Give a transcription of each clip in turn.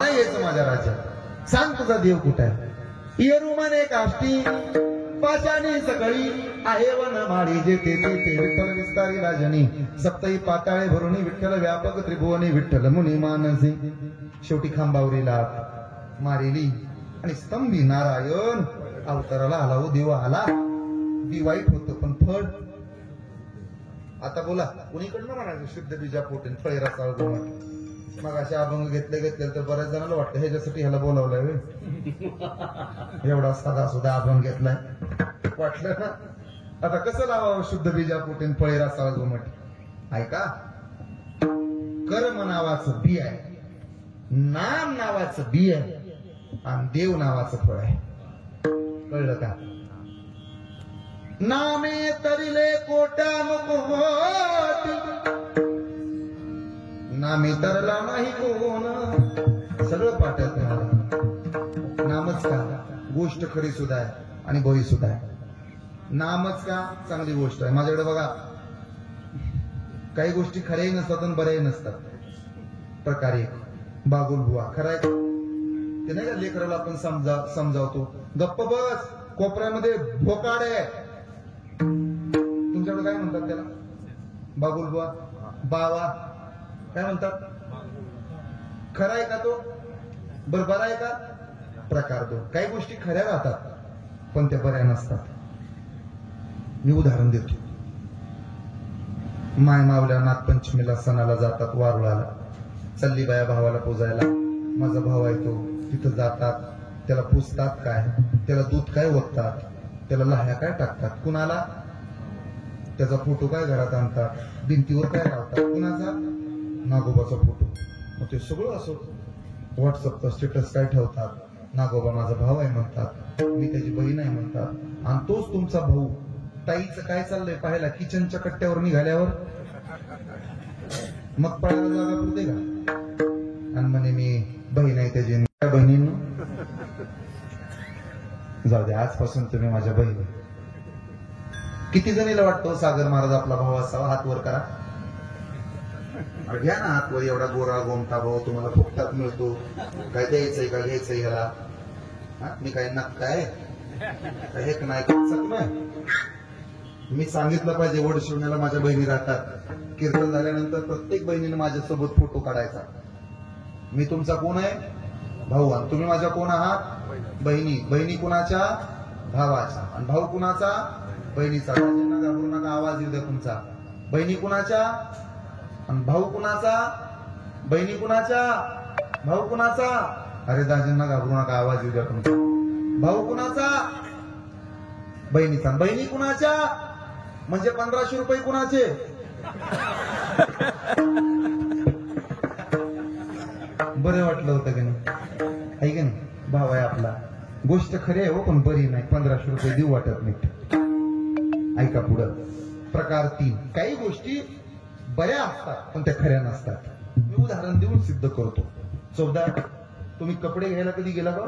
नाही यायचं माझ्या राज्यात, सांग तुझा देव कुठे आहे. येरुमाने काष्टी पाशाने सकाळी आहे वन माळी जे ते विठ्ठल विस्तारी राजनी सप्तही पाताळे भरुणी विठ्ठल व्यापक त्रिभुवनी विठ्ठल मुनी मानसी. शेवटी खांबावरीला मारिली आणि स्तंभी नारायण अवताराला आला. हो देवा आला, वाईट होतं पण फळ. आता बोला कुणीकडनं म्हणायचं शुद्ध बीजा पोटेन फळे रसाळ गोमट. मग असे अभंग घेतले तर बऱ्याच जणांना वाटतं ह्याच्यासाठी ह्याला बोलावलंय एवढा साधा सुद्धा अभंग घेतलाय वाटलं ना. आता कसं लावावं शुद्ध बीजा पोटेन फळे रसाळ गोमट. ऐका, कर्म नावाचं बी आहे, नाम नावाचं बी आहे आणि देव नावाचं फळ आहे. कळलं का? नामे तरिले कोट्यान कोटी, नामे तरला नाही कोण. सगळं पाठत नामच का गोष्ट खरी सुद्धा आहे आणि बळी सुद्धा आहे. नामच का चांगली गोष्ट आहे. माझ्याकडे बघा काही गोष्टी खऱ्याही नसतात आणि बऱ्याही नसतात. प्रकारे बागुल बुवा खराय ते नाही का लेकराला आपण समजावतो गप्प बस कोपऱ्यामध्ये भोकाड आहे. तुमच्याकडे काय म्हणतात त्याला? बागुल बुवा, बावा काय म्हणतात? खरा आहे का तो? बरोबर आहे का? प्रकार तो. काही गोष्टी खऱ्या राहतात पण त्या बऱ्या नसतात. मी उदाहरण देतो. माय मावल्या नागपंचमीला सणाला जातात वारुळाला. चल्ली बाया भावाला पूजायला. माझा भाव आहे तो. तिथं जातात, त्याला पुजतात काय, त्याला दूध काय ओततात, त्याला लाह्या काय टाकतात, कुणाला त्याचा फोटो काय घरात आणतात, भिंतीवर काय लावतात, कुणाचा नागोबाचा फोटो. मग ते सगळं असं व्हॉट्सअपचा स्टेटस काय ठेवतात, नागोबा माझा भाव आहे म्हणतात, मी त्याची बहीण आहे म्हणतात. आणि तोच तुमचा भाऊ ताईचं काय चाललंय पाहायला किचनच्या कट्ट्यावर निघाल्यावर मग पळायला जागा पुरते का? आणि म्हणे मी बहीण आहे त्याची. बहिणींनो जाऊ द्या, आजपासून तुम्ही माझ्या बहिणी. किती जणीला वाटतो सागर महाराज आपला भाऊ असावा? हात वर करा. घ्या ना हात वर. एवढा गोरा गोमटा भाऊ तुम्हाला फुकटात मिळतो. काय द्यायचंय का घ्यायचंय ह्याला? मी काय नक काय एक नाही. मी सांगितलं पाहिजे वड शिवण्याला माझ्या बहिणी राहतात. कीर्तन झाल्यानंतर प्रत्येक बहिणीने माझ्यासोबत फोटो काढायचा. मी तुमचा कोण आहे? भाऊ. आणि तुम्ही माझ्या कोण आहात? बहिणी. बहिणी कुणाच्या? भावाच्या. आणि भाऊ कुणाचा? बहिणीचा. दाजींना घाबरू नका, आवाज येऊ द्या तुमचा. बहिणी कुणाच्या आणि भाऊ कुणाचा? बहिणी कुणाच्या, भाऊ कुणाचा? अरे दाजींना घाबरू नका, आवाज येऊ द्या तुमचा. भाऊ कुणाचा? बहिणीचा. बहिणी कुणाच्या? म्हणजे 1500 रुपये कुणाचे? बरं वाटलं होतं की नाही? आहे की नाही? भाव आहे आपला. गोष्ट खरी आहे हो पण बरी नाही. 1500 रुपये देऊ वाटत नाही. ऐका पुढं. प्रकार 3. काही गोष्टी बऱ्या असतात पण त्या खऱ्या नसतात. मी उदाहरण देऊन सिद्ध करतो. 14 तुम्ही कपडे घ्यायला कधी गेला का?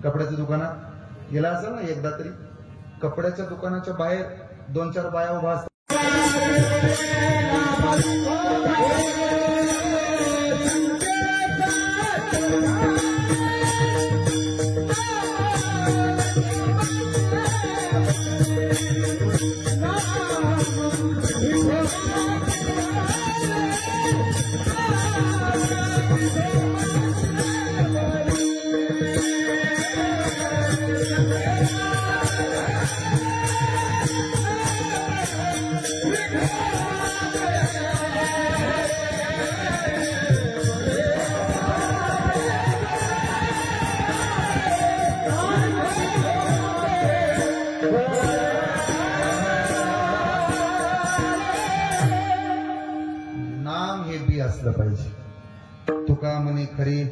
कपड्याच्या दुकानात गेला असेल ना एकदा तरी. कपड्याच्या दुकानाच्या बाहेर 2-4 बाया उभा असतात. असलं पाहिजे. तुका म्हणे खरी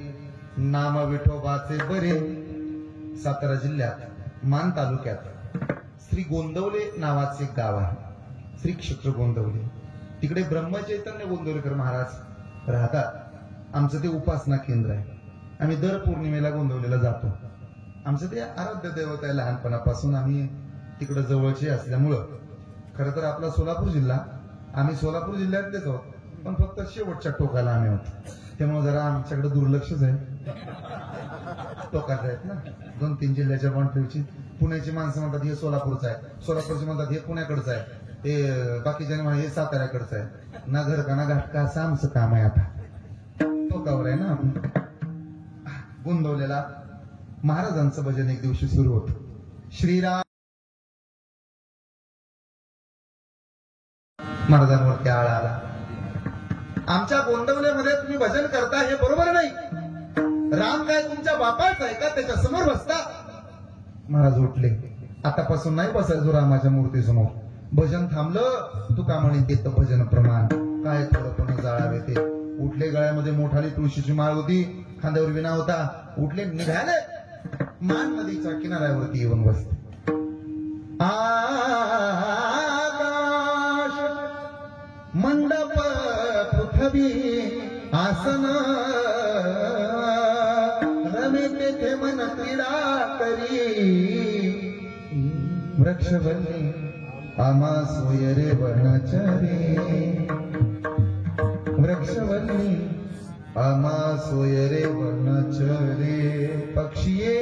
नाम विठोबाचे बरे. सातारा जिल्ह्यात मान तालुक्यात श्री गोंदवले नावाचे एक गाव आहे. श्री क्षेत्र गोंदवले. तिकडे ब्रह्मचैतन्य गोंदवलेकर महाराज राहतात. आमचं ते उपासना केंद्र आहे. आम्ही दर पौर्णिमेला गोंदवलेला जातो. आमचं ते आराध्य दैवत आहे. लहानपणापासून आम्ही तिकडे जवळचे असल्यामुळं. खरं तर आपला सोलापूर जिल्हा, आम्ही सोलापूर जिल्ह्यातलेच आहोत पण फक्त शेवटच्या टोकाला आम्ही होतो. त्यामुळे जरा आमच्याकडे दुर्लक्षच आहे. टोकाच आहेत ना 2-3 जिल्ह्याच्या बाउंड्रीची. पुण्याची माणसं म्हणतात हे सोलापूरचं आहे, सोलापूरची म्हणतात हे पुण्याकडचं आहे, ते बाकीच्या म्हणतात हे साताऱ्याकडचं आहे. ना घर का ना घाट का असं आमचं काम आहे. आता टोकावर आहे ना आपण. गोंदवलेला महाराजांचं भजन एक दिवशी सुरू होत. श्रीराम महाराजांवरती आळा आला. आमच्या गोंदवलेमध्ये तुम्ही भजन करता हे बरोबर नाही. राम काय तुमच्या बापाच आहे का त्याच्या समोर बसता? महाराज उठले. आतापासून नाही बसायचो रामाच्या मूर्ती समोर. भजन थांबलं. तुका म्हणे देत भजन प्रमाण काय थोडं पण जाळावे ते. उठले. गळ्यामध्ये मोठाली तुळशीची माळ होती, खांद्यावर विना होता. उठले, निघाले. मान नदीच्या किनाऱ्यावरती येऊन बसले. आकाश मंडप पृथ्वी आसन रमे तेथे मन क्रीडा करी. वृक्षवल्ली आमा सोय रे वनचरी. वृक्षवल्ली आमा सोय रे वनचरे. पक्षिये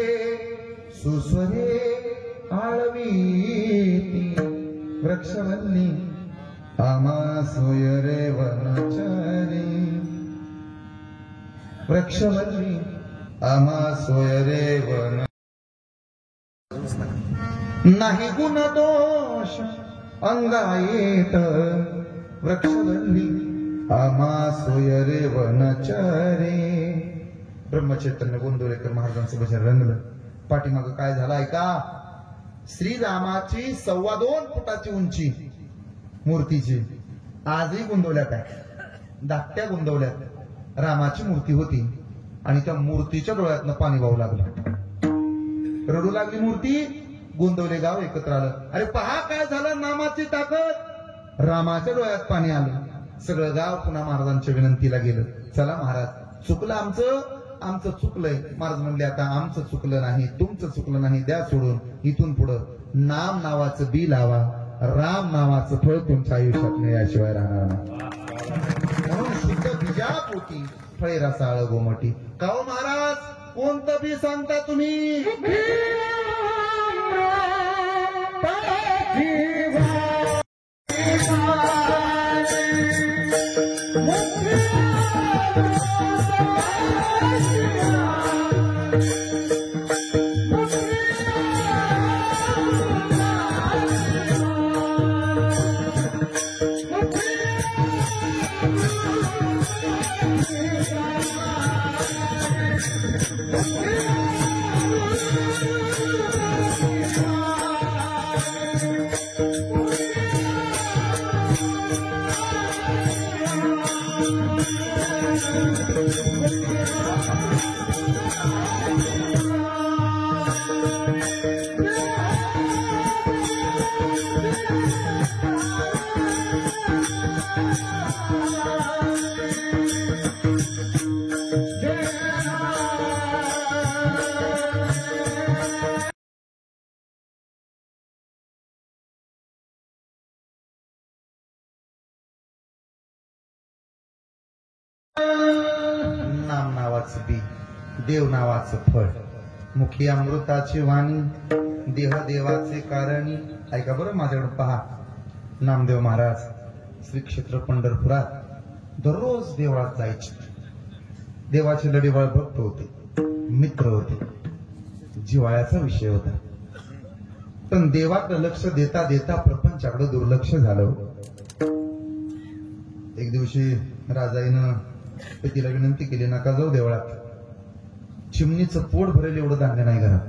सुस्वरे आळवीती. वृक्षवल्ली आमा सोय रे वनचरे. वृक्षवल्ली आमा सोय रे वन. नाही गुण दोष अंगायेत. वृक्षवल्ली आमा सोय रे वनचरे. ब्रह्मचैतन्य गोंदवलेकर महाराजांचं भजन रंगलं. पाठीमाग काय झालं ऐका. श्रीरामाची 2.25 फुटाची उंची मूर्तीची आजही गोंदवल्यात आहे. धाकट्या गोंदवल्यात रामाची मूर्ती होती आणि त्या मूर्तीच्या डोळ्यातनं पाणी वाहू लागलं. रडू लागली मूर्ती. गोंदवले गाव एकत्र आलं. अरे पहा काय झालं, नामाची ताकद. रामाच्या डोळ्यात पाणी आलं. सगळं गाव पुन्हा महाराजांच्या विनंतीला गेलं. चला महाराज चुकलं आमचं चुकलंय. महाराज म्हणले आता आमचं चुकलं नाही, तुमचं चुकलं नाही, द्या सोडून. इथून पुढं नाम नावाचं बी लावा. राम नावाचं फळ तुमच्या आयुष्यात मिळाल्याशिवाय राहणार नाही. म्हणून शुद्ध बीजापोटी फळे रसाळ गोमटी. का हो महाराज कोणतं बी सांगता तुम्ही? नाम नावाचं बी, देव नावाचं फळ, मुखी अमृताची वाणी, देह देवाचे कारणी. ऐका बरं माझ्याकडे पहा. नामदेव महाराज श्री क्षेत्र पंढरपुरात दररोज देवळात जायचे. देवाचे लढीवाळ भक्त होते, मित्र होते, जिव्हाळ्याचा विषय होता. पण देवाकडे लक्ष देता देता प्रपंचाकडे दुर्लक्ष झालं. एक दिवशी राजाईनं तिला विनंती केली, नका जाऊ देवळात. चिमणीचं पोट भरेल एवढं धान्य नाही घरात.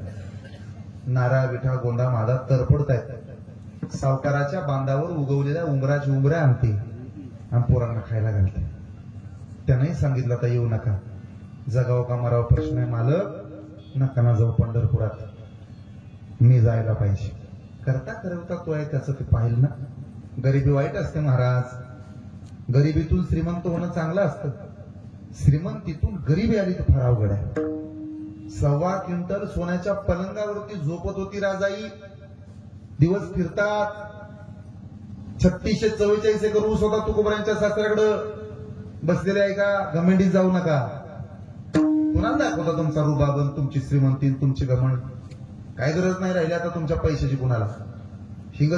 नारळ विठा गोंदा मादा तरपडतायत. सावकाराच्या बांधावर उगवलेल्या उंबराची उंबऱ्या आणते आणि पोरांना खायला घालते. त्यानेही सांगितलं आता येऊ नका, जगाव का मराव प्रश्न आहे मालक, नका ना जाऊ पंढरपुरात, मी जायला पाहिजे. करता करवता तो आहे त्याचं ते पाहिलं ना. गरिबी वाईट असते महाराज. गरिबीतून श्रीमंत होणं चांगलं असतं, श्रीमंतीतून गरिबी आली तर फार अवघड आहे. 1.25 क्विंटल सोन्याच्या पलंगावरती झोपत होती राजाई. दिवस फिरतात. 3644 एकर ऊस होता तुकोबऱ्यांच्या सासऱ्याकडं. बसलेले आहे का? घमंडीत जाऊ नका. कुणाला दाखवता तुमचा रुबाबन, तुमची श्रीमंती, तुमची घमंड? काय गरज नाही राहिली आता तुमच्या पैशाची कुणाला. हिंग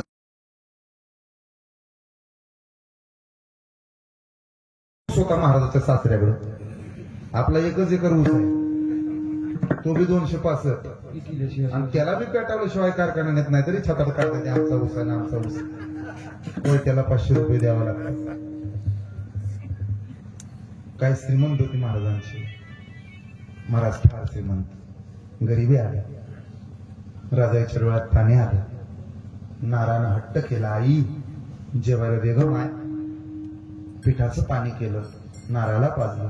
स्वतः महाराजाच्या सासऱ्याकडे आपला 1 एकर ऊस आहे, तो बी 265, आणि त्याला बी पेटावल्याशिवाय कारखान्यात नाही तरी छतात काढतात आमचा ऊस आहे आमचा ऊस. होय, त्याला 500 रुपये द्यावा लागतात. काय श्रीमंत होती महाराजांची. महाराज फार श्रीमंत. गरिबी आली, राजाच्या डोळ्यात पाणी आलं. नारानं हट्ट केला, आई जेवायला बेगम आहे. पिठाचं पाणी केलं, नाराला पाजलं.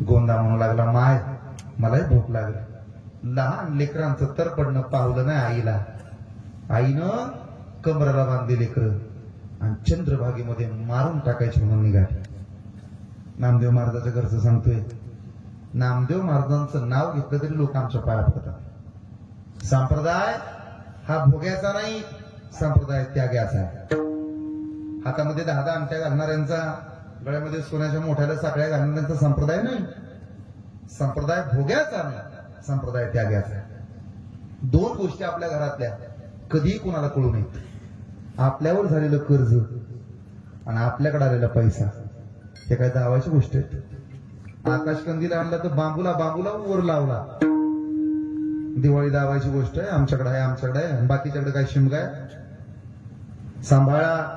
गोंदा म्हणू लागला, माय मलाही भूक लागली. लहान लेकरांचं तर पडणं पावलं नाही आईला. आईनं कमराला बांधले लेकर आणि चंद्रभागेमध्ये मारून टाकायची म्हणून निघाली. नामदेव महाराजाच्या घरचं सांगतोय, नामदेव महाराजांचं नाव घेतलं तरी लोक आमच्या पाया पडतात. संप्रदाय हा भोग्याचा नाही, संप्रदाय त्याग्याचा आहे. हातामध्ये 10 अंगठ्या घालणाऱ्यांचा, गळ्यामध्ये सोन्याच्या मोठ्याला साखळ्या घालणाऱ्यांचा संप्रदाय नाही. संप्रदाय भोग्याचा नाही, संप्रदाय त्याग्याचा आहे. 2 गोष्टी आपल्या घरातल्या कधीही कुणाला कळू नयेत. आपल्यावर झालेलं कर्ज आणि आपल्याकडे आलेला पैसा, हे काय दावाची गोष्ट आहे. आकाशकंदील आणला तर बांबूला वर लावला, दिवाळी दावायची गोष्ट आहे. आमच्याकडे आहे, बाकीच्याकडे काय शिमगा आहे. सांभाळा.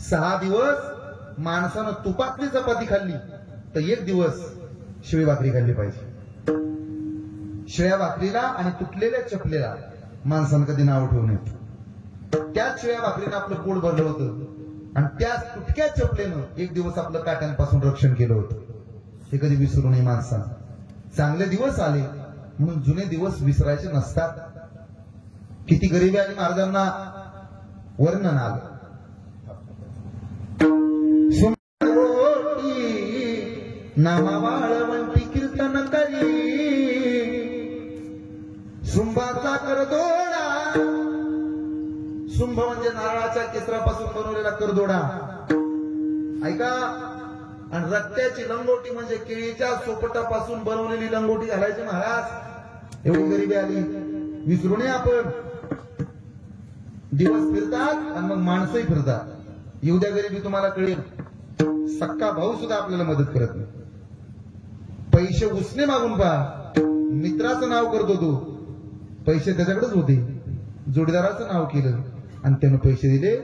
6 दिवस माणसानं तुपातली चपाती खाल्ली तर 1 दिवस शिळी भाकरी खाल्ली पाहिजे. शिळ्या भाकरीला आणि तुटलेल्या चपलेला माणसानं कधी नाव ठेवू नये. त्याच शिळ्या भाकरीनं आपलं पोट भरलं होतं आणि त्याच तुटक्या चपलेनं 1 दिवस आपलं काट्यांपासून रक्षण केलं होतं. हे कधी विसरू नये माणसानं. चांगले दिवस आले म्हणून जुने दिवस विसरायचे नसतात. किती गरिबी आणि महाराजांना वर्णन आलं. नामा वाळवंटी कीर्तन करी, शुंभाचा करदोडा. शुंभ म्हणजे नारळाच्या केसरापासून बनवलेला करदोडा, ऐका. आणि रक्त्याची लंगोटी म्हणजे केळीच्या सोपटापासून बनवलेली लंगोटी घालायची महाराज. एवढी गरिबी आली, विसरू नये आपण. दिवस फिरतात आणि मग माणसंही फिरतात. येऊ द्या गरिबी, तुम्हाला कळेल. सक्का भाऊ सुद्धा आपल्याला मदत करत नाही. पैसे उसने मागून पहा, मित्राचं नाव करतो तो. पैसे त्याच्याकडेच होते, जोडीदाराचं नाव केलं आणि त्यानं पैसे दिले.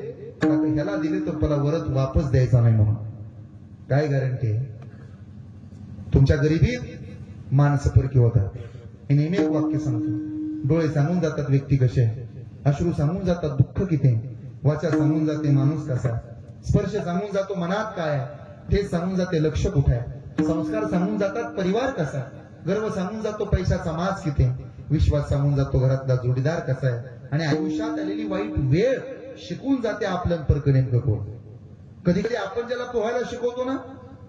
आता ह्याला दिले तर मला वरच वापस द्यायचा नाही म्हणून काय गॅरंटी आहे? तुमच्या गरिबीत माणसं परकी होतात. हे नेहमी एक वाक्य सांगतो. डोळे सांगून जातात व्यक्ती कसे आहे, अश्रू सांगून जातात दुःख किती, वाचा सांगून जाते माणूस कसा, स्पर्श सांगून जातो मनात काय, ठेच सांगून जाते लक्ष कुठे आहे, संस्कार सांगून जातात परिवार कसा, गर्व सांगून जातो पैशाचा माज किती, विश्वास सांगून जातो घरातला जोडीदार कसा आहे, आणि आयुष्यात आलेली वाईट वेळ शिकून जाते आपल्या फरक नेमकं कोण. कधी कधी आपण ज्याला पोहायला शिकवतो ना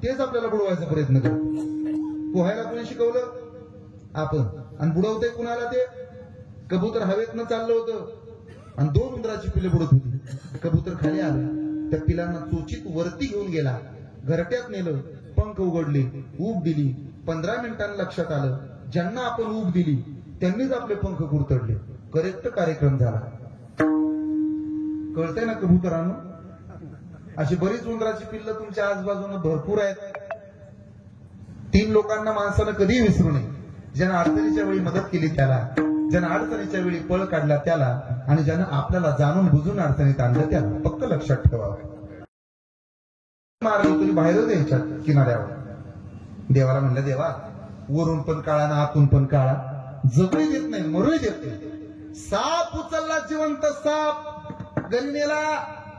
तेच आपल्याला बुडवायचा प्रयत्न करतो. पोहायला कोणी शिकवलं? आपण. आणि बुडवते कुणाला? ते कबूतर हवेतनं चाललं होतं आणि 2 उंदराची पिल्ले बुडत होती. कबूतर खाली आलं, त्या पिलांना चोचीत वरती घेऊन गेला, घरट्यात नेलं, पंख उघडले, ऊब दिली. 15 मिनिटांनी लक्षात आलं ज्यांना आपण ऊब दिली त्यांनीच आपले पंख कुरतडले. करेक्ट कार्यक्रम झाला. कळतंय ना कबुतरांनो? अशी बरीच उंदराची पिल्ल तुमच्या आजूबाजूला भरपूर आहेत. 3 लोकांना माणसानं कधी विसरू नये. ज्यानं अडचणीच्या वेळी मदत केली त्याला, ज्यानं अडचणीच्या वेळी पळ काढला त्याला, आणि ज्यानं आपल्याला जाणून बुजून अडचणीत आणलं त्याला. फक्त लक्षात ठेवावं. मारलं तरी बाहेर द्यायच्या किनाऱ्यावर. देवाला म्हणलं, देवा वरून पण काळा ना आतून पण काळा, जगूही देत नाही मरूही देत नाही. साप उचलला, जिवंत साप, गलिनेला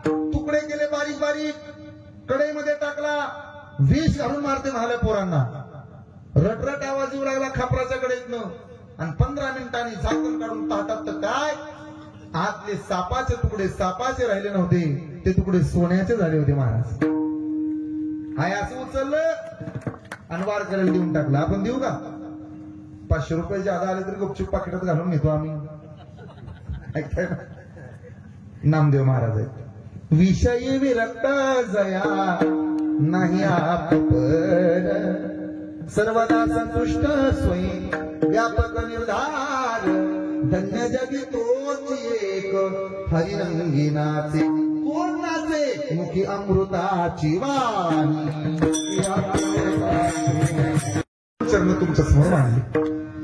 तुकडे केले बारीक बारीक, कढईमध्ये टाकला, विष घालून मारते महाल्या पोरांना. रटरट आवाज येऊ लागला खापराच्या कडेतनं, आणि 15 मिनिटांनी झाकण काढून पाहतात तर काय, आतले सापाचे तुकडे सापाचे राहिले नव्हते, ते तुकडे सोन्याचे झाले होते. महाराज हाय असं उचललं आणि वार करायला देऊन टाकलं. आपण देऊ का? 500 रुपये ज्यादा आले तरी गुपचूप पाकिटात घालून घेतो आम्ही. ऐकताय ना? नामदेव महाराज आहेत. विषयी विरक्त जया नाही आपपर सर्वदा संतुष्ट सोयी व्यापक निर्धार धन्य जगी तोच एक हरिरंगी नाचे कोण नाचे मुखी अमृताची वाणी चरण तुमच्या समोर मांडले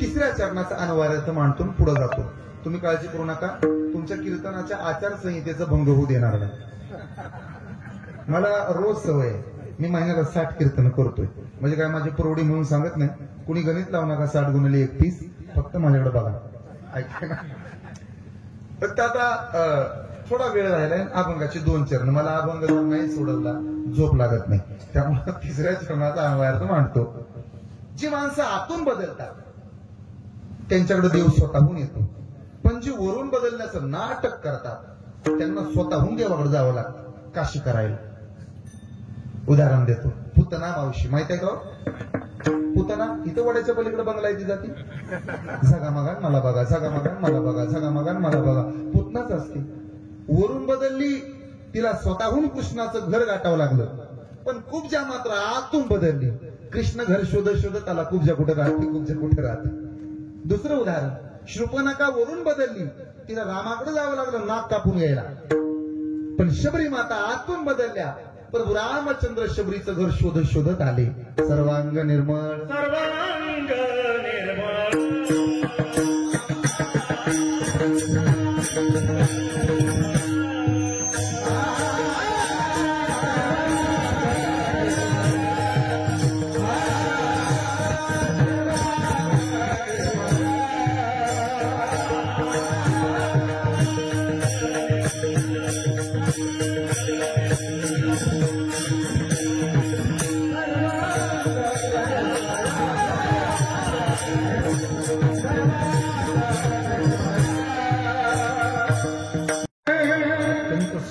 तिसऱ्या चरणाचा अनवार्यार्थ मांडतो पुढे जातो तुम्ही काळजी करू नका तुमच्या कीर्तनाच्या आचारसंहितेचा भंग होऊ देणार नाही मला रोज सवय मी महिन्याला 60 कीर्तन करतोय म्हणजे काय माझी प्रौढी म्हणून सांगत नाही कुणी गणित लावू नका 60 गुणिले 31 फक्त माझ्याकडे बघा ऐका ना फक्त आता थोडा वेळ राहिलाय अभंगाचे 2 चरण मला अभंग जर नाही सोडवला झोप लागत नाही त्यामुळे तिसऱ्या चरणाचा अनवार्यार्थ मांडतो जी माणसं आतून बदलतात त्यांच्याकडे देव स्वतःहून येतो पण जी वरून बदलण्याचं नाटक करतात त्यांना स्वतःहून देवाकडे जावं लागतं काशी करायला उदाहरण देतो पुतना मावशी माहित आहे का पुतना इथं वड्याच्या पलीकडे बंगला येते जाती झगा मागान मला बघा झगा मागान मला बघा झगा मागान मला बघा पुतनाच असते वरून बदलली तिला स्वतःहून कृष्णाचं घर गाठावं लागलं पण कुब्जा मात्र आतून बदलली कृष्ण घर शोधत शोधत आला कुब्जा कुठे राहते कुब्जा कुठे राहते दुसरं उदाहरण शृपनका वरून बदलली तिला रामाकडे जावं लागलं नाक कापून घ्यायला पण शबरी माता आतून बदलल्या प्रभू रामचंद्र शबरीचं घर शोधत शोधत आले सर्वांग निर्मळ सर्वांग निर्मळ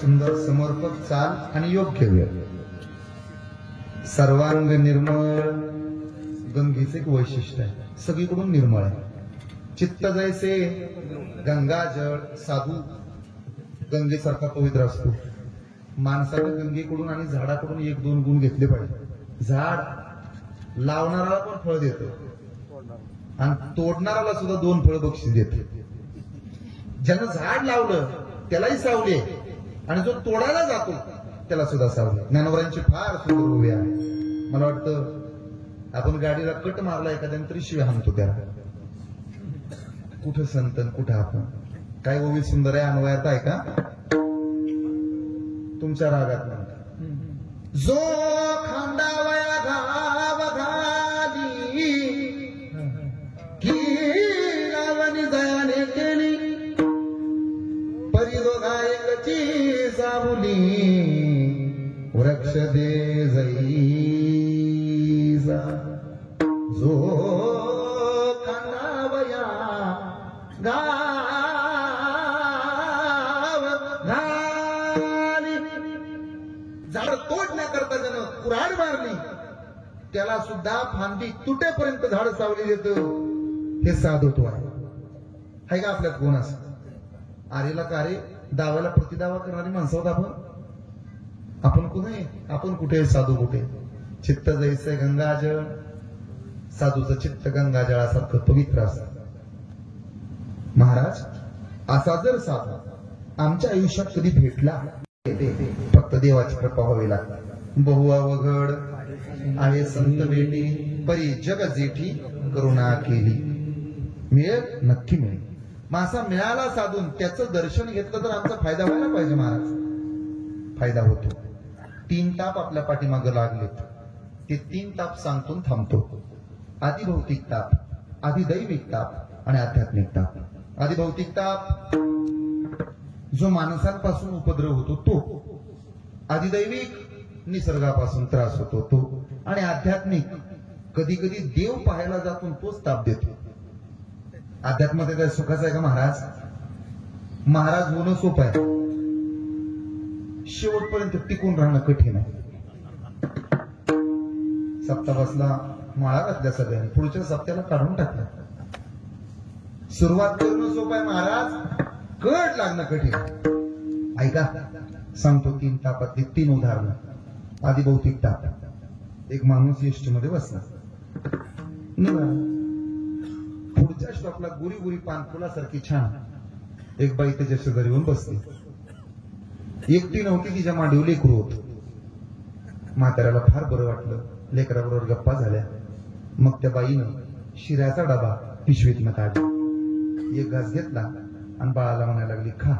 सुंदर समर्पक चाल आणि योग्य वेळ सर्वांग निर्मळ गंगेचे एक वैशिष्ट्य आहे सगळीकडून निर्मळ आहे चित्त जैसे गंगाजळ साधू गंगेसारखा पवित्र असतो माणसाने गंगेकडून आणि झाडाकडून 1-2 गुण घेतले पाहिजे झाड लावणाऱ्याला पण फळ देतो आणि तोडणाऱ्याला सुद्धा 2 फळ बक्षीस देते ज्यानं झाड लावलं त्यालाही सावली आणि जो तोडायला जातो त्याला सुद्धा सावली ज्ञानोबरांची फार सुंदर उभी आहे मला वाटतं आपण गाडीला कट मारला एखाद्याने तरी शिव्या हाणतो त्याला कुठं संतन कुठं आपण काय ओवी सुंदर आहे अन्वयात आहे का तुमच्या रागात म्हणता जो खांदावया घाव घाली की लावणी दयाने केली परिदोघायकची सावली वृक्ष दे जैसा जो खांदावया घाव घाली झाड तोडण्याकरता त्यानं कुऱ्हाड मारली त्याला सुद्धा फांदी तुटेपर्यंत झाड सावली देत हे साधुत्व आहे का आपल्यात कोण असं आरेला कारे दावाला प्रतिदावा करणारी माणसं आहोत आपण कुठे आपण कुठे साधू कुठे चित्त जैसे गंगाजळ साधूचं चित्त गंगाजळासारखं पवित्र असत महाराज असा जर साधू आमच्या आयुष्यात कधी भेटला फक्त देवाची कृपा व्हावी लागते बहु अवघड आहे संत भेटी परी जग जेठी करुणा केली मिळेल नक्की मिळेल मासा मिळाला साधून त्याचं दर्शन घेतलं तर आमचा फायदा व्हायला पाहिजे महाराज फायदा होतो 3 ताप आपल्या पाठीमागे लागलेत ते 3 ताप सांगतून थांबतो आदिभौतिक ताप आदिदैविक ताप आणि आध्यात्मिक ताप आदिभौतिक ताप जो माणसांपासून उपद्रव होतो तो आदिदैविक निसर्गापासून त्रास होतो तो आणि आध्यात्मिक कधी कधी देव पाहायला जातून तोच ताप देतो अध्यात्मात काय सुखाचं आहे का महाराज महाराज होणं सोपं आहे शेवटपर्यंत टिकून राहणं कठीण आहे सप्ताहासला माळा घातल्या सगळ्यांनी पुढच्या सप्त्याला काढून टाकलं सुरुवात करणं सोपं आहे महाराज कट लागणं कठीण ऐका सांगतो 3 तापातली 3 उदाहरणं आधी बहुतेक टाप एक माणूस एसटी मध्ये बसला निघाला. पुढच्या स्टॉपला गुरी गुरी पानफुलासारखी छान एक बाई त्याच्या शेजारी येऊन बसली. एकटी नव्हती, तिच्या मांडीवर लेकरू होत. म्हाताऱ्याला फार बरं वाटलं. लेकराबरोबर गप्पा झाल्या. मग त्या बाईनं शिऱ्याचा डबा पिशवीतनं काढला, एक घास घेतला आणि बाळाला म्हणायला लागली खा.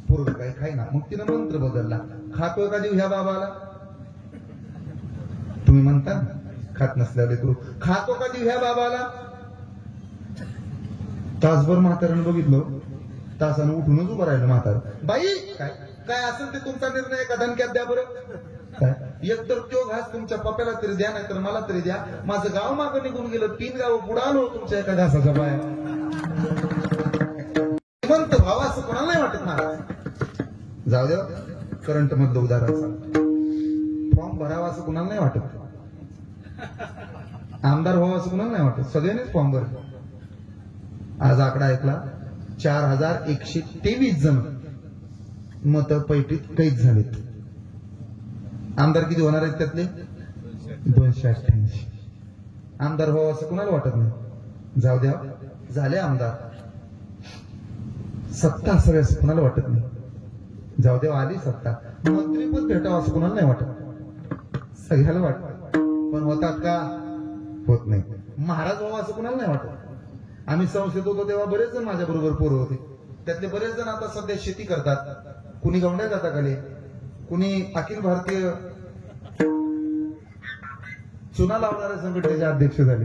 पोरगं काही खाईना. मग तिनं मंत्र बदलला, खातोय का देऊ ह्या बाबाला? तुम्ही म्हणता खात नसल्यावर लेकरू खातो का देऊ ह्या बाबाला? तासभर म्हाताऱ्यानं बघितलं. तासानं उठूनच उभं राहिलं म्हातारं. बाई काय काय असेल ते तुमचा निर्णय, एका धमक्यात द्या बरं. एकतर तो घास तुमच्या पप्याला तरी द्या, नाही तर मला तरी द्या. माझं गाव मागं निघून गेलं, 3 गाव पुढे आलो तुमच्या एका घासाच्या बाया. श्रीमंत भाव असं कोणाला नाही वाटत महाराज. जाऊ द्या, करंट मधलं उदाहरण. फॉर्म भरावा असं कुणाला नाही वाटत. आमदार व्हावं असं कुणाला नाही वाटत. सगळ्यांनीच फॉर्म भर. आज आकडा ऐकला, 4123 जण मत पैठीत कैद झालेत. आमदार किती होणार आहेत त्यातले? 288. आमदार व्हावं असं कुणाला वाटत नाही. जाऊ द्या, झाले आमदार. सत्ता असावी असं कुणाला वाटत नाही. जाऊ द्या, आली सत्ता. मंत्रीपद भेटावं असं कुणाला नाही वाटत. सगळ्याला वाटत, पण होतात का? होत नाही. महाराज व्हावं असं कुणाला नाही वाटत. आम्ही संस्थेत होतो तेव्हा बरेच जण माझ्या बरोबर पोरं होते. त्यातले बरेच जण आता सध्या शेती करतात. कुणी गवंड्या जाता खाली, कुणी अखिल भारतीय चुना लावणाऱ्या संघटनेचे अध्यक्ष झाले.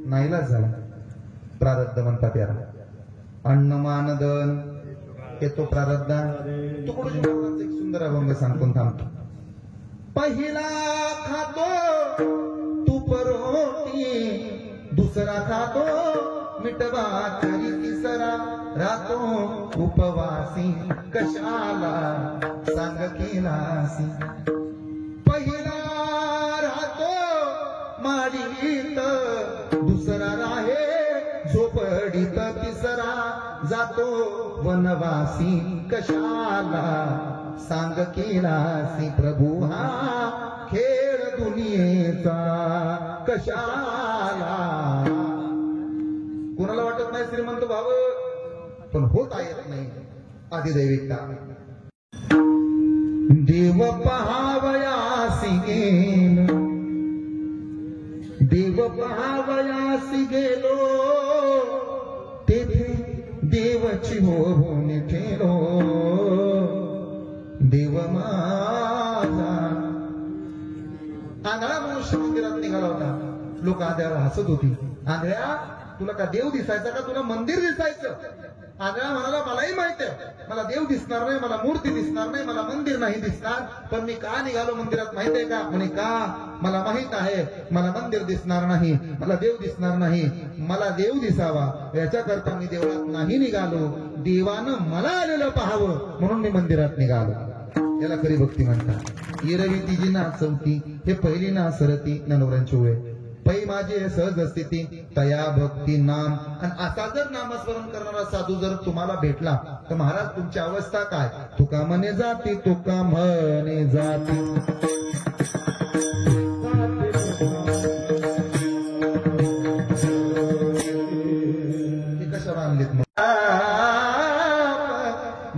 नाईलाज झाला. प्रारब्ध म्हणतात याला. अन्न मानधन येतो प्रारब्ध. तुकडोजी महाराजांचा एक सुंदर अभंग सांगून थांबतो. पहिला खातो तूप रोटी, दुसरा खातो मिठवा तरी तिसरा राहतो उपवासी, कशाला सांग केलासी. पहिला राहतो माडीत, दुसरा राहे झोपडीत, तिसरा जातो वनवासी, कशाला सांग केलासी. प्रभू हा खेळ दुनियेचा कशाला. कोणाला वाटत नाही श्रीमंत व्हावं, पण होता येत नाही. अधिदैविकता. देव पहावयासी गेलो, देव पहावयासी गेलो, तेथे देवची होऊन ठेलो. देव माझा. आंधळा मनुष्य मंदिरात निघाला होता. लोक आंधळ्याला हसत होती. आंधळ्या, तुला का देव दिसायचा का तुला मंदिर दिसायचं? आंधळा म्हणाला, मलाही माहित आहे, मला देव दिसणार नाही, मला मूर्ती दिसणार नाही, मला मंदिर नाही दिसणार, पण मी का निघालो मंदिरात माहित आहे का? म्हणे का? मला माहित आहे, मला मंदिर दिसणार नाही, मला देव दिसणार नाही, मला देव दिसावा याच्याकरता मी देवळात नाही निघालो. देवानं मला आलेलं पाहावं म्हणून मी मंदिरात निघालो. याला खरी भक्ती म्हणतात. येरवी तिजी ना चौथी, हे पहिली ना सरती ननवरांची ओळ. पै माझी सहज स्थिती, तया भक्ती नाम. आणि असा जर नामस्मरण करणारा साधू जर तुम्हाला भेटला तर महाराज तुमची अवस्था काय? तुका म्हणे जाती, तुका म्हणे जाती. कशा बांधलीत मग?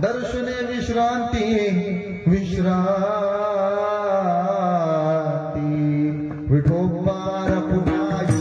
दर्शने विश्रांती, विश्रांती. विठोबा रघुनाथ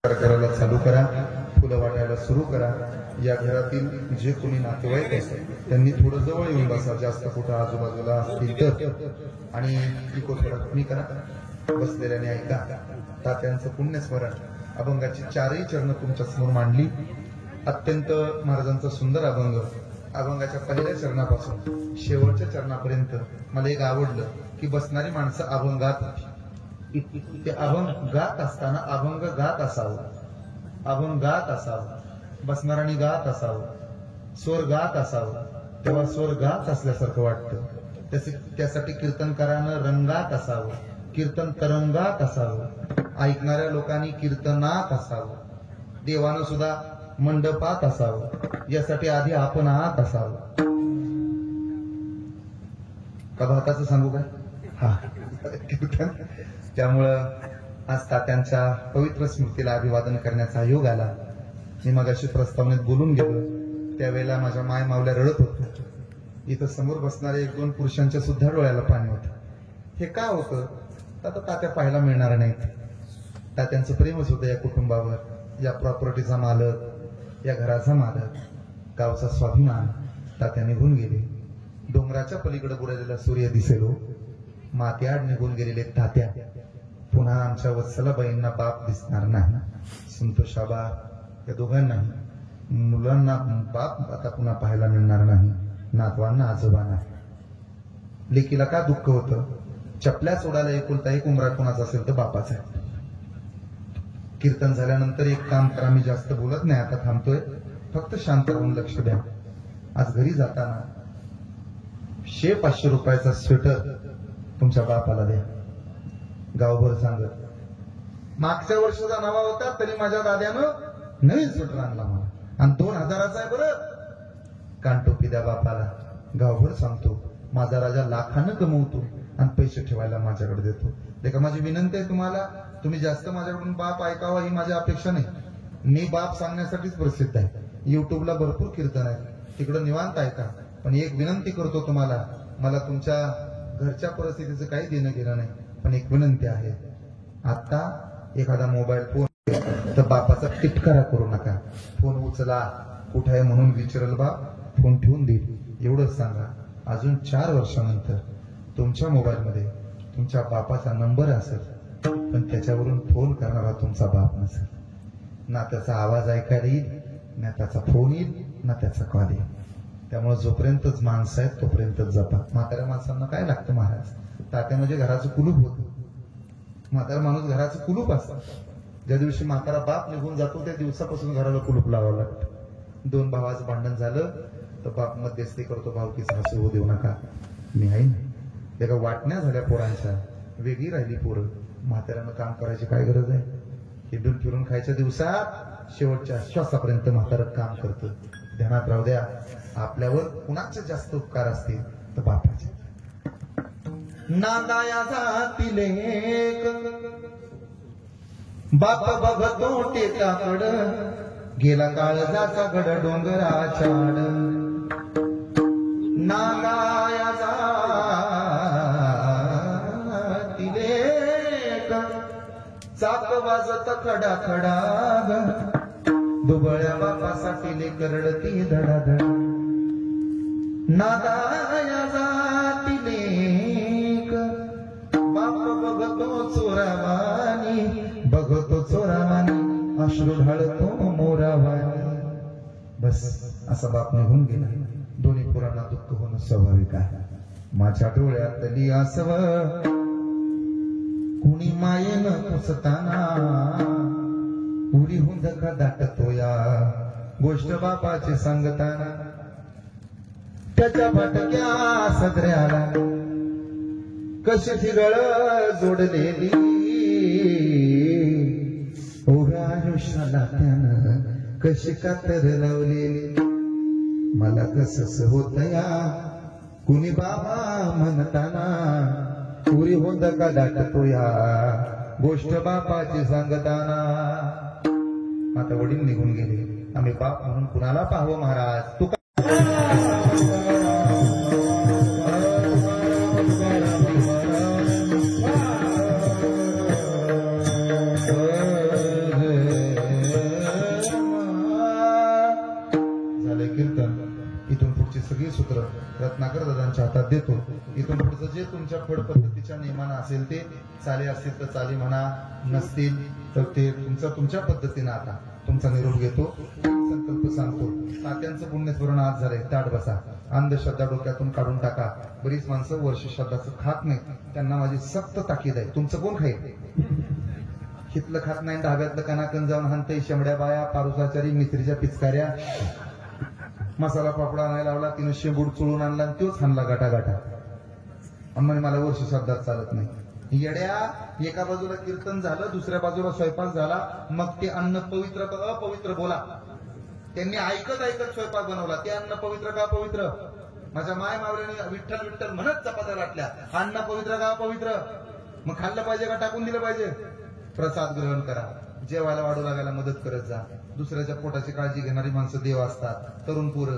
करायला चालू करा, फुलं वाटायला सुरू करा. या घरातील जे कोणी नातेवाईक आहेत त्यांनी थोडं जवळ येऊन बसा, जास्त कुठं आजूबाजूला असतील तर. आणि इको थोडा कमी करा, बसलेल्याने ऐका. तात्यांचं पुण्यस्मरण अभंगाची 4ही चरण तुमच्या समोर मांडली. अत्यंत महाराजांचा सुंदर अभंग. अभंगाच्या पहिल्या चरणापासून शेवटच्या चरणापर्यंत मला एक आवडलं की बसणारी माणसं अभंगात ते अभंग गात असताना अभंग गात असावं, अभंग गात असावं, बसणारांनी गात असावं, स्वर गात असावं, तेव्हा स्वर गात असल्यासारखं वाटतं. त्यासाठी कीर्तनकारानं रंगात असावं, कीर्तन तरंगात असावं, ऐकणाऱ्या लोकांनी कीर्तनात असावं, देवानं सुद्धा मंडपात असावं. यासाठी आधी आपण आत असावं. का भाताचं सांगू काय? हा कीर्तन. त्यामुळं आज तात्यांच्या पवित्र स्मृतीला अभिवादन करण्याचा योग आला. मी मगाशी प्रस्तावनेत बोलून गेलो, त्यावेळेला माझ्या माय मावल्या रडत होतो. इथं समोर बसणारे 1-2 पुरुषांच्या सुद्धा डोळ्याला पाणी होतं. हे का होतं? आता तात्या पाहायला मिळणार नाहीत. तात्यांचं प्रेमच होतं या कुटुंबावर, या प्रॉपर्टीचा मालक, या घराचा मालक, गावचा स्वाभिमान. तात्या निघून गेले. डोंगराच्या पलीकडे बुडालेला सूर्य दिसेलो, मात्याआड निघून गेलेले तात्या. पुन्हा आमच्या वत्सलाबाईंना बाप दिसणार नाही, संतोषाबा या दोघांनाही. मुलांना बाप आता पुन्हा पाहायला मिळणार नाही, नातवांना आजोबा नाही. लेकीला का दुःख होतं? चपल्या सोडायला एकुलता एक उमरा कोणाचा असेल तर बापाचा आहे. कीर्तन झाल्यानंतर एक काम करा, मी जास्त बोलत नाही, आता थांबतोय. फक्त शांत राहून लक्ष द्या. आज घरी जाताना 100-500 रुपयाचा स्वेटर तुमच्या बापाला द्या, गावभर सांगत. मागच्या वर्षाचा नवा होता तरी माझ्या दाद्यानं नवीन स्वेटर आणला मला, आणि 2000चा आहे बरं. कानटोपी द्या बापाला, गावभर सांगतो. माझा राजा लाखानं कमवतो आणि पैसे ठेवायला माझ्याकडे देतो. देखा माझी विनंती आहे तुम्हाला, तुम्ही जास्त माझ्याकडून बाप ऐकावा ही माझी अपेक्षा नाही. मी बाप सांगण्यासाठीच प्रसिद्ध आहे. युट्यूबला भरपूर कीर्तन आहे, तिकडं निवांत ऐका. पण एक विनंती करतो तुम्हाला, मला तुमच्या घरच्या परिस्थितीचं काही देणं घेणं नाही, पण एक विनंती आहे. आता एखादा मोबाईल फोन तर बापाचा तिटकारा करू नका. फोन उचला, कुठे आहे म्हणून विचारल बाप, फोन ठेवून देईल एवढंच सांगा. अजून 4 वर्षानंतर तुमच्या मोबाईलमध्ये तुमच्या बापाचा नंबर असेल, पण त्याच्यावरून फोन करणारा तुमचा बाप नसेल. ना त्याचा आवाज ऐकायला येईल, ना त्याचा फोन येईल, ना त्याचा कॉल येईल. त्यामुळे जोपर्यंतच माणसं आहेत तोपर्यंतच जपा. म्हाताऱ्या माणसांना काय लागतं महाराज? तात्या म्हणजे घराचं कुलूप होतं. म्हातारा माणूस घराचं कुलूप असतं. ज्या दिवशी म्हातारा बाप निघून जातो त्या दिवसापासून घराला कुलूप लावावं लागतं. 2 भावाचं भांडण झालं तर बाप मध्यस्थी करतो, भावकीचा हसू होऊ देऊ नका, मी आहे ना. एका वाटण्या झाल्या पोरांच्या, वेगळी राहिली पोरं. म्हाताऱ्यानं काम करायची काय गरज आहे? हिंडून फिरून खायच्या दिवसात शेवटच्या श्वासापर्यंत म्हातारं काम करतं. ध्यानात राहू द्या, आपल्यावर कुणाचे जास्त उपकार असतील तर बापाचे. नांदाया जातील बाप बघतो टेकाकड, गेला काळजाचा गड डोंगराच्या आड. नांदाया जातील चाक वाजत खडा खडा ग, दुबळ्या बापासाठी लेकरडती धडाधड. नादाया जातील बाप बघतो चोरावानी, बघतो चोरावानी, अश्रू ढाळतो मोरावानी. बस असा बाप निघून गेला. दोन्ही पोरांना दुःख होणं स्वाभाविक आहे. माझ्या डोळ्यातली आसव कुणी मायेनं पुसताना, उडी हुंदका दाटतो या गोष्ट बापाची सांगताना. त्याच्या भटक्या सदऱ्याला कशी फिरळ जोडलेली, उभ्या आयुष्याला त्यानं कशी कातर लावलेली. मला कसं होत या कुणी बाबा म्हणताना, पुरी हुंदका दाटतो या गोष्ट बापाची सांगताना. आता वडील निघून गेले, आम्ही बाप म्हणून कुणाला पाहावं महाराज? तू रत्नाकर दादांच्या हातात देतो. इथून पुढचं जे तुमच्या फड पद्धतीच्या नियमानं असेल ते चाले असतील तर चाली म्हणा, नसतील तर ते तुमच्या पद्धतीनं आता तुमचा निरोप घेतो, संकल्प सांगतो. तात्यांचं पुण्यस्मरण आज झालंय, ताट बसा. अंधश्रद्धा डोक्यातून काढून टाका. बरीच माणसं वर्ष श्रद्धाचं खात नाही, त्यांना माझी सक्त ताकीद आहे. तुमचं कोण खाईल? हितलं खात नाही, ढाब्यातलं कणाकण जाऊन हाणतंय. शेंबड्या बाया, पारुसाचारी, मिस्त्रीच्या पिचकाऱ्या, मसाला पापडा आणायला लावला, तिनं शेंबूड चुळून आणला आणि तोच हाणला गाठा गाठा. म्हणे मला वर्ष श्रद्धा चालत नाही. येड्या, एका बाजूला कीर्तन झालं, दुसऱ्या बाजूला स्वयंपाक झाला, मग ते अन्न पवित्र का अपवित्र बोला. त्यांनी ऐकत ऐकत स्वयंपाक बनवला, ते अन्न पवित्र का अपवित्र? माझ्या माय मावल्याने विठ्ठल विठ्ठल म्हणत चपात्या लाटल्या, अन्न पवित्र का अपवित्र? मग खाल्लं पाहिजे का टाकून दिलं पाहिजे? प्रसाद ग्रहण करा, जेवायला वाढू लागायला मदत करत जा. दुसऱ्याच्या पोटाची काळजी घेणारी माणसं देव असतात. तरुण पोरं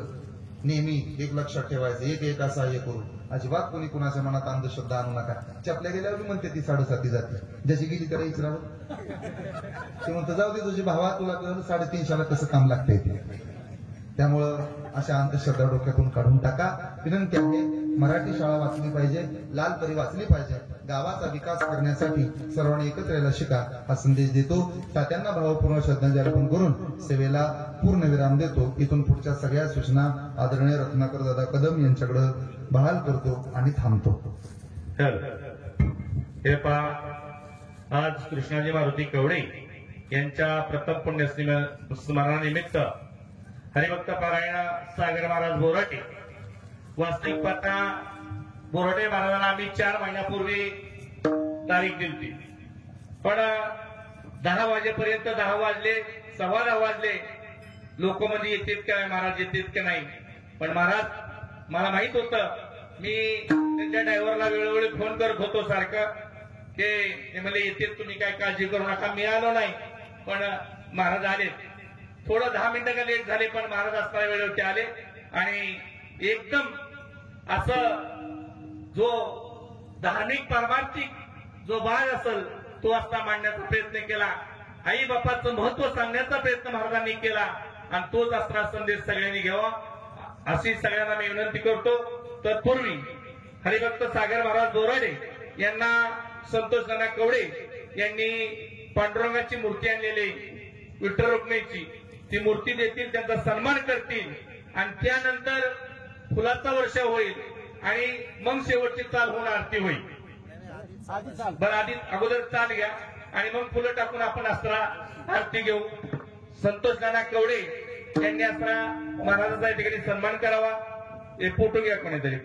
नेहमी एक लक्षात ठेवायचं, एक असहाय्य करू. अजिबात कोणी कुणाच्या मनात अंधश्रद्धा आणू नका. चपल्या गेल्यावर म्हणते ती 7:30 जाते, ज्याची गेली त्याला इचरावं. ते म्हणतं जाऊ दे तुझी भावा, तुला 3:30 कसं काम लागतंय ते. त्यामुळं अशा अंधश्रद्धा डोक्यातून काढून टाका. विनंती आहे, मराठी शाळा वाचली पाहिजे, लालपरी वाचली पाहिजे. गावाचा विकास करण्यासाठी सर्वांनी एकत्र यायला शिका, हा संदेश देतो. तात्यांना भावपूर्ण श्रद्धांजली अर्पण करून सेवेला पूर्ण विराम देतो. इथून पुढच्या सगळ्या सूचना आदरणीय रत्नाकर दादा कदम यांच्याकडे बहाल करतो आणि थांबतो. हे पहा, आज कृष्णाजी मारुती कवडे यांच्या प्रथम पुण्यस्मरणानिमित्त हरिभक्त पारायण सागर महाराज बोराटे. वास्तविक पाहता बोराटे महाराजांना आम्ही 4 महिन्यापूर्वी तारीख दिली, पण 10 वाजेपर्यंत 10 वाजले, 10:15 वाजले, लोक मध्ये येतात का महाराज, येतात का नाही. पण महाराज मला माहित होतं, मी त्यांच्या ड्रायव्हरला वेळोवेळी फोन करत होतो सारखं, की मला येतात, तुम्ही काय काळजी करू नका. मी आलो नाही, पण महाराज आले. थोडं 10 मिनिटं का लेट झाले, पण महाराज असताना वेळेवरती आले आणि एकदम असं जो धार्मिक पारमार्थिक जो भाग असेल तो असता मांडण्याचा प्रयत्न केला. आई बापाचं महत्व सांगण्याचा प्रयत्न महाराजांनी केला आणि तोच असणारा संदेश सगळ्यांनी घ्यावा अशी सगळ्यांना मी विनंती करतो. तत्पूर्वी हरिभक्त सागर महाराज बोराडे यांना संतोष नाना कवडे यांनी पांडुरंगाची मूर्ती आणलेली, विठ्ठल रुक्मिणीची, ती मूर्ती देतील, त्यांचा सन्मान करतील आणि त्यानंतर फुलाचा वर्षाव होईल आणि मग शेवटची चाल होऊन आरती होईल. बरं, आधी अगोदर चाल घ्या आणि मग फुलं टाकून आपण असरा आरती घेऊ. संतोष नाना कवडे यांनी असरा महाराजांचा या ठिकाणी सन्मान करावा. हे फोटो घ्या कोणीतरी.